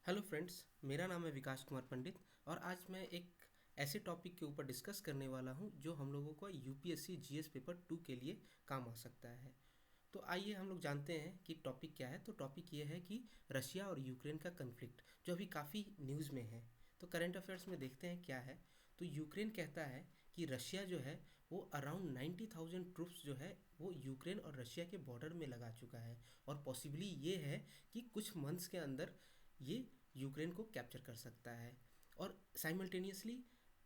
Hello friends, मेरा नाम है विकास कुमार पंडित और आज मैं एक ऐसे टॉपिक के ऊपर डिस्कस करने वाला हूं जो हम लोगों को यूपीएससी जीएस पेपर 2 के लिए काम आ सकता है। तो आइए हम लोग जानते हैं कि टॉपिक क्या है। तो टॉपिक ये है कि रशिया और यूक्रेन का कन्फ्लिक्ट जो अभी काफ़ी न्यूज़ में है। तो करंट अफेयर्स में देखते हैं क्या है। तो यूक्रेन कहता है कि रशिया जो है वो अराउंड 90,000 ट्रूप्स जो है वो यूक्रेन और रशिया के बॉर्डर में लगा चुका है और पॉसिबली ये है कि कुछ मंथ्स के अंदर ये यूक्रेन को कैप्चर कर सकता है। और साइमल्टेनियसली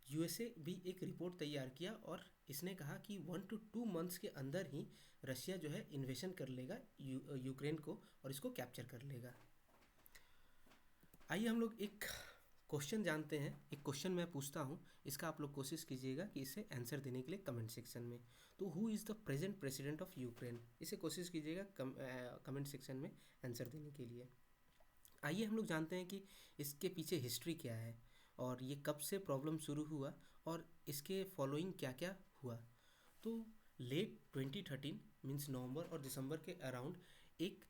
यूएसए भी एक रिपोर्ट तैयार किया और इसने कहा कि 1 to 2 मंथ्स के अंदर ही रशिया जो है इन्वेशन कर लेगा यूक्रेन को और इसको कैप्चर कर लेगा। आइए हम लोग एक क्वेश्चन जानते हैं। एक क्वेश्चन मैं पूछता हूँ, इसका आप लोग कोशिश कीजिएगा कि इसे आंसर देने के लिए कमेंट सेक्शन में। तो who is the present president of Ukraine, इसे कोशिश कीजिएगा कमेंट सेक्शन में आंसर देने के लिए। आइए हम लोग जानते हैं कि इसके पीछे हिस्ट्री क्या है और ये कब से प्रॉब्लम शुरू हुआ और इसके फॉलोइंग क्या क्या हुआ। तो लेट 2013 मीन्स नवंबर और दिसंबर के अराउंड एक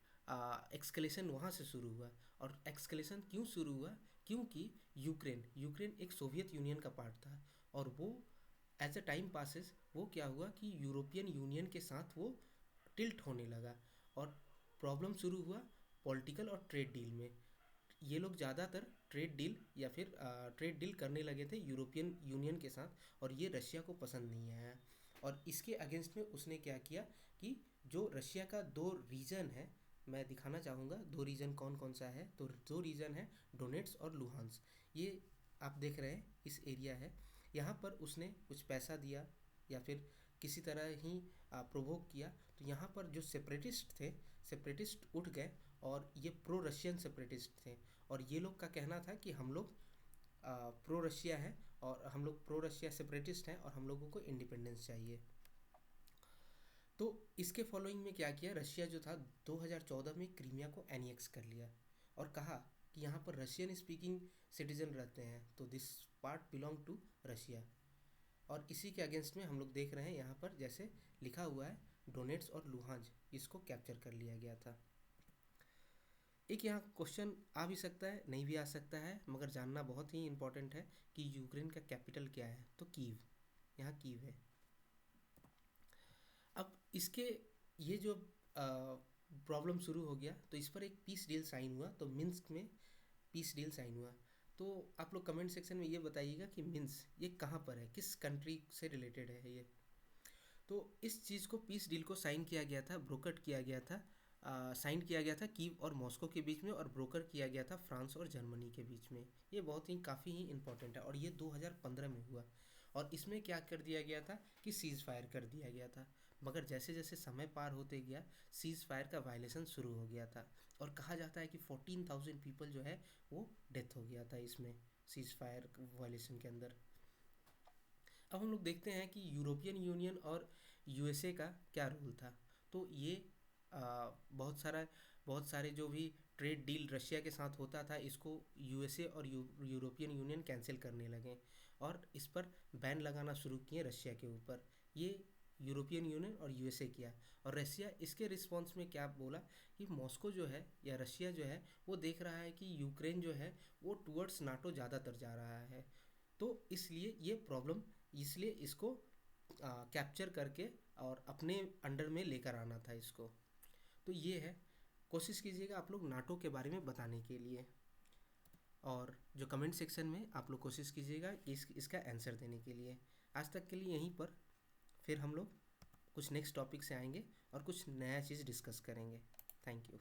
एक्सकलेशन वहाँ से शुरू हुआ। और एक्सकलेशन क्यों शुरू हुआ? क्योंकि यूक्रेन यूक्रेन एक सोवियत यूनियन का पार्ट था और वो एज अ टाइम पासेस वो क्या हुआ कि यूरोपियन यूनियन के साथ वो टिल्ट होने लगा और प्रॉब्लम शुरू हुआ पॉलिटिकल और ट्रेड डील में। ये लोग ज़्यादातर ट्रेड डील या फिर ट्रेड डील करने लगे थे यूरोपियन यूनियन के साथ और ये रशिया को पसंद नहीं आया। और इसके अगेंस्ट में उसने क्या किया कि जो रशिया का दो रीजन है, मैं दिखाना चाहूँगा दो रीजन कौन कौन सा है। तो दो रीजन है डोनेट्स और लुहांस्क। ये आप देख रहे हैं इस एरिया है, यहाँ पर उसने कुछ पैसा दिया या फिर किसी तरह ही प्रोवोक किया। तो यहाँ पर जो सेपरेटिस्ट थे, सेपरेटिस्ट उठ गए और ये प्रो रशियन सेपरेटिस्ट थे और ये लोग का कहना था कि हम लोग प्रो रशिया है और हम लोग प्रो रशिया सेपरेटिस्ट हैं और हम लोगों को इंडिपेंडेंस चाहिए। तो इसके फॉलोइंग में क्या किया, रशिया जो था 2014 में क्रीमिया को एनेक्स कर लिया और कहा कि यहाँ पर रशियन स्पीकिंग सिटीजन रहते हैं तो this part belong to Russia. और इसी के अगेंस्ट में हम लोग देख रहे हैं यहाँ पर जैसे लिखा हुआ है डोनेट्स और लुहांज, इसको कैप्चर कर लिया गया था। एक यहाँ क्वेश्चन आ भी सकता है, नहीं भी आ सकता है, मगर जानना बहुत ही इम्पोर्टेंट है कि यूक्रेन का कैपिटल क्या है। तो कीव, यहाँ कीव है। अब इसके ये जो प्रॉब्लम शुरू हो गया तो इस पर एक पीस डील साइन हुआ। तो मिन्स्क में पीस डील साइन हुआ। तो आप लोग कमेंट सेक्शन में ये बताइएगा कि मिन्स्क ये कहाँ पर है, किस कंट्री से रिलेटेड है ये। तो इस चीज़ को पीस डील को साइन किया गया था, ब्रोकर्ड किया गया था, साइन किया गया था कीव और मॉस्को के बीच में और ब्रोकर किया गया था फ्रांस और जर्मनी के बीच में। ये बहुत ही काफ़ी ही इम्पोर्टेंट है और ये 2015 में हुआ। और इसमें क्या कर दिया गया था कि सीज़ फायर कर दिया गया था, मगर जैसे जैसे समय पार होते गया सीज़ फायर का वायलेशन शुरू हो गया था और कहा जाता है कि 14,000 पीपल जो है वो डेथ हो गया था इसमें सीज़ फायर वायलेशन के अंदर। अब हम लोग देखते हैं कि यूरोपियन यूनियन और यूएसए का क्या रोल था। तो ये बहुत सारे जो भी ट्रेड डील रशिया के साथ होता था इसको यूएसए और यूरोपियन यूनियन कैंसिल करने लगे और इस पर बैन लगाना शुरू किए रशिया के ऊपर। ये यूरोपियन यूनियन और यूएसए किया और रशिया इसके रिस्पॉन्स में क्या बोला कि मॉस्को जो है या रशिया जो है वो देख रहा है कि यूक्रेन जो है वो टुवर्ड्स नाटो ज़्यादातर जा रहा है। तो इसलिए ये प्रॉब्लम, इसलिए इसको कैप्चर करके और अपने अंडर में लेकर आना था इसको। तो ये है, कोशिश कीजिएगा आप लोग नाटो के बारे में बताने के लिए और जो कमेंट सेक्शन में आप लोग कोशिश कीजिएगा इसका आंसर देने के लिए। आज तक के लिए यहीं पर, फिर हम लोग कुछ नेक्स्ट टॉपिक से आएंगे और कुछ नया चीज़ डिस्कस करेंगे। Thank you.